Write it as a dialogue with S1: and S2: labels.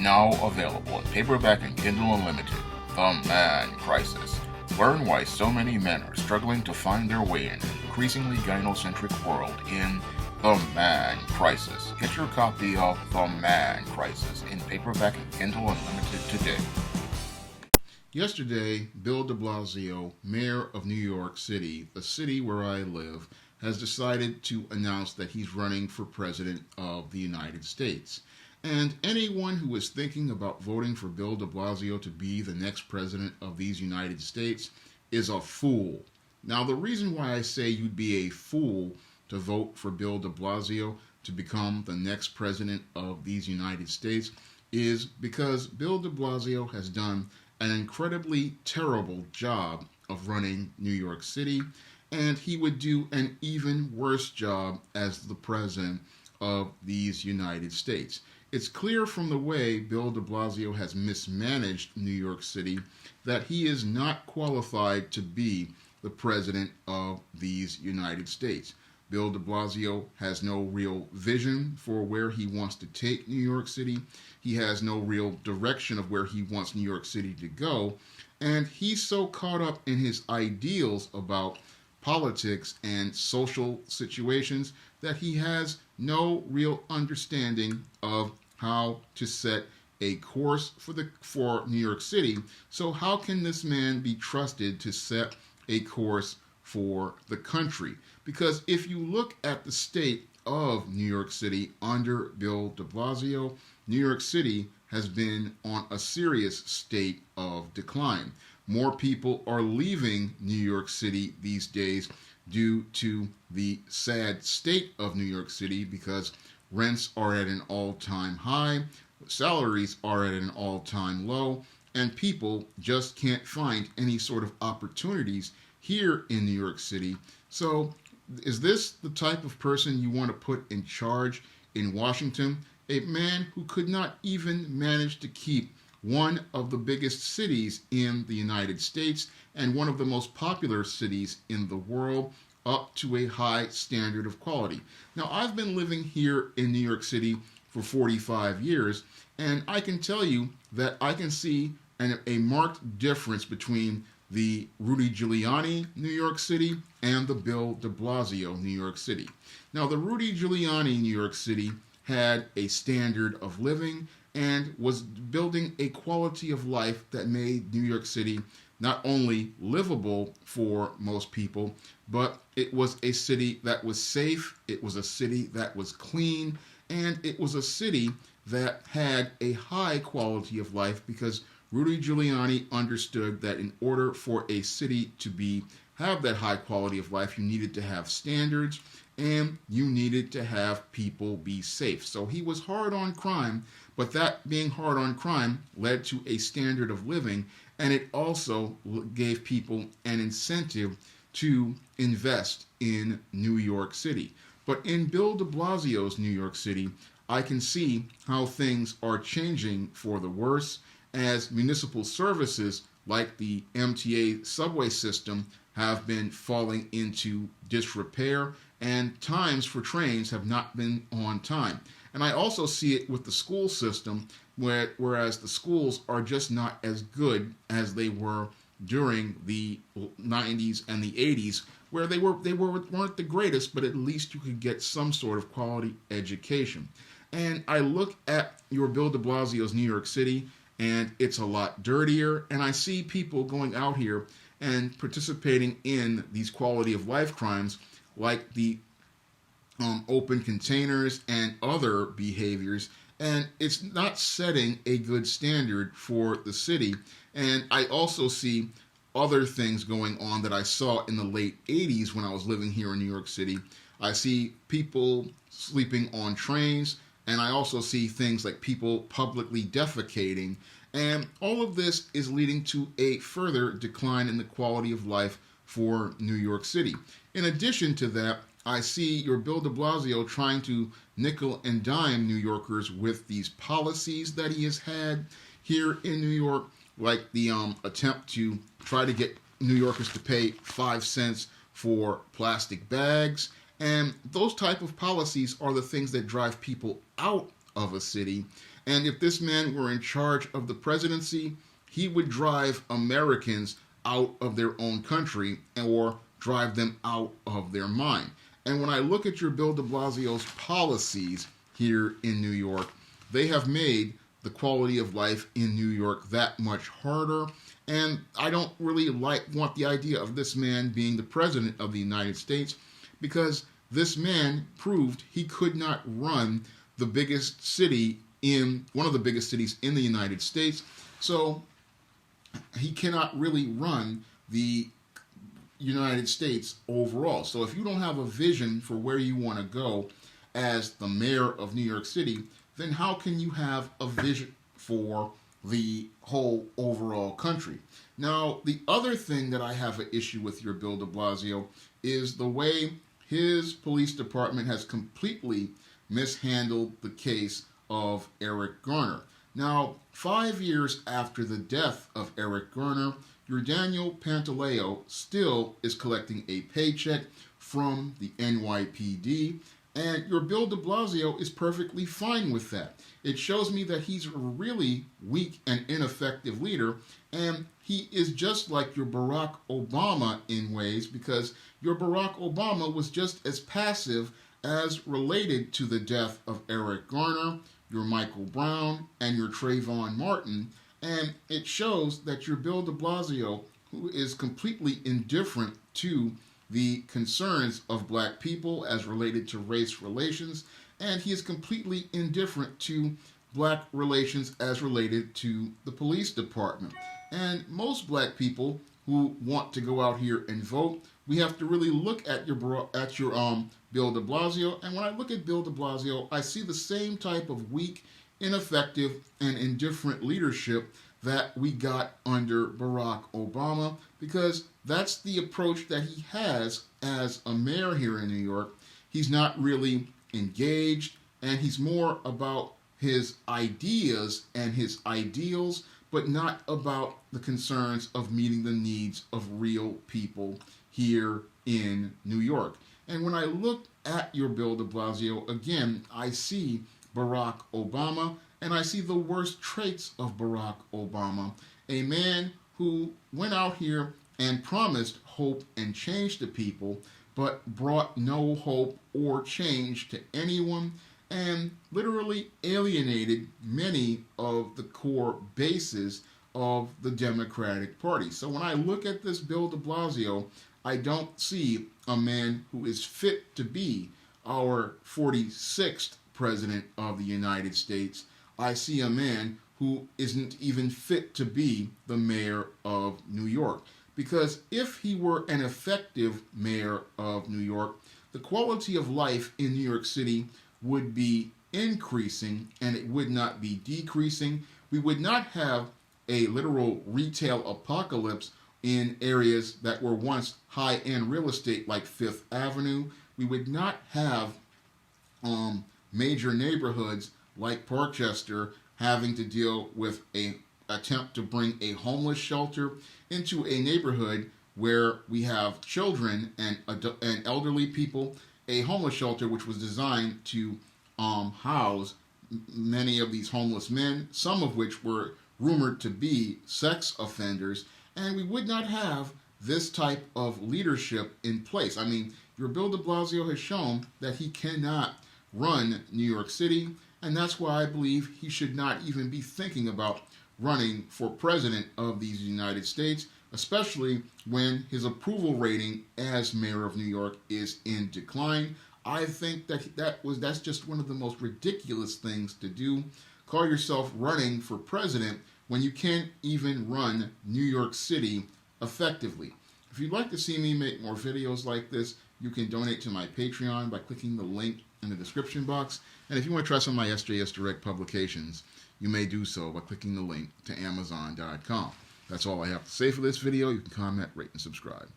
S1: Now available in paperback and Kindle Unlimited, The Man Crisis. Learn why so many men are struggling to find their way in an increasingly gynocentric world in The Man Crisis. Get your copy of The Man Crisis in paperback and Kindle Unlimited today.
S2: Yesterday, Bill de Blasio, mayor of New York City, the city where I live, has decided to announce that he's running for president of the United States. And anyone who is thinking about voting for Bill de Blasio to be the next president of these United States is a fool. Now, the reason why I say you'd be a fool to vote for Bill de Blasio to become the next president of these United States is because Bill de Blasio has done an incredibly terrible job of running New York City, and he would do an even worse job as the president of these United States. It's clear from the way Bill de Blasio has mismanaged New York City that he is not qualified to be the president of these United States. Bill de Blasio has no real vision for where he wants to take New York City. He has no real direction of where he wants New York City to go. And he's so caught up in his ideals about politics and social situations that he has no real understanding of how to set a course for New York City. So how can this man be trusted to set a course for the country? Because if you look at the state of New York City under Bill de Blasio, New York City has been on a serious state of decline. More people are leaving New York City these days due to the sad state of New York City because rents are at an all-time high, salaries are at an all-time low, and people just can't find any sort of opportunities here in New York City. So is this the type of person you want to put in charge in Washington? A man who could not even manage to keep one of the biggest cities in the United States and one of the most popular cities in the world up to a high standard of quality. Now, I've been living here in New York City for 45 years, and I can tell you that I can see a marked difference between the Rudy Giuliani New York City and the Bill de Blasio New York City. Now, the Rudy Giuliani New York City had a standard of living and was building a quality of life that made New York City not only livable for most people, but it was a city that was safe, it was a city that was clean, and it was a city that had a high quality of life because Rudy Giuliani understood that in order for a city to have that high quality of life, you needed to have standards and you needed to have people be safe. So he was hard on crime, but that being hard on crime led to a standard of living, and it also gave people an incentive to invest in New York City. But in Bill de Blasio's New York City, I can see how things are changing for the worse as municipal services like the MTA subway system have been falling into disrepair and times for trains have not been on time. And I also see it with the school system, whereas the schools are just not as good as they were during the 90s and the 80s, where they weren't the greatest, but at least you could get some sort of quality education. And I look at your Bill de Blasio's New York City, and it's a lot dirtier, and I see people going out here and participating in these quality of life crimes like the open containers and other behaviors, and it's not setting a good standard for the city. And I also see other things going on that I saw in the late 80s when I was living here in New York City. I see people sleeping on trains, and I also see things like people publicly defecating. And all of this is leading to a further decline in the quality of life for New York City. In addition to that, I see your Bill de Blasio trying to nickel and dime New Yorkers with these policies that he has had here in New York, like the attempt to try to get New Yorkers to pay 5 cents for plastic bags. And those type of policies are the things that drive people out of a city. And if this man were in charge of the presidency, he would drive Americans out of their own country or drive them out of their mind. And when I look at your Bill de Blasio's policies here in New York, they have made the quality of life in New York that much harder. And I don't really want the idea of this man being the president of the United States, because this man proved he could not run the biggest city in one of the biggest cities in the United States. So he cannot really run the United States overall. So if you don't have a vision for where you want to go as the mayor of New York City, then how can you have a vision for the whole overall country? Now, the other thing that I have an issue with your Bill de Blasio is the way his police department has completely mishandled the case of Eric Garner. Now, 5 years after the death of Eric Garner, your Daniel Pantaleo still is collecting a paycheck from the NYPD, and your Bill de Blasio is perfectly fine with that. It shows me that he's a really weak and ineffective leader, and he is just like your Barack Obama in ways, because your Barack Obama was just as passive as related to the death of Eric Garner, your Michael Brown, and your Trayvon Martin. And it shows that your Bill de Blasio, who is completely indifferent to the concerns of black people as related to race relations, and he is completely indifferent to black relations as related to the police department. And most black people who want to go out here and vote, we have to really look at your Bill de Blasio. And when I look at Bill de Blasio, I see the same type of weak, ineffective, and indifferent leadership that we got under Barack Obama, because that's the approach that he has as a mayor here in New York. He's not really engaged, and he's more about his ideas and his ideals, but not about the concerns of meeting the needs of real people here in New York. And when I look at your Bill de Blasio, again, I see Barack Obama, and I see the worst traits of Barack Obama, a man who went out here and promised hope and change to people, but brought no hope or change to anyone, and literally alienated many of the core bases of the Democratic Party. So when I look at this Bill de Blasio, I don't see a man who is fit to be our 46th President of the United States. I see a man who isn't even fit to be the mayor of New York. Because if he were an effective mayor of New York, the quality of life in New York City would be increasing and it would not be decreasing. We would not have a literal retail apocalypse in areas that were once high-end real estate like Fifth Avenue. We would not have major neighborhoods like Parkchester having to deal with an attempt to bring a homeless shelter into a neighborhood where we have children and elderly people, a homeless shelter which was designed to house many of these homeless men, some of which were rumored to be sex offenders, and we would not have this type of leadership in place. I mean, your Bill de Blasio has shown that he cannot run New York City, and that's why I believe he should not even be thinking about running for president of these United States, especially when his approval rating as mayor of New York is in decline. I think that that's just one of the most ridiculous things to do. Call yourself running for president when you can't even run New York City effectively. If you'd like to see me make more videos like this, you can donate to my Patreon by clicking the link in the description box. And if you want to try some of my SJS Direct publications, you may do so by clicking the link to Amazon.com. That's all I have to say for this video. You can comment, rate, and subscribe.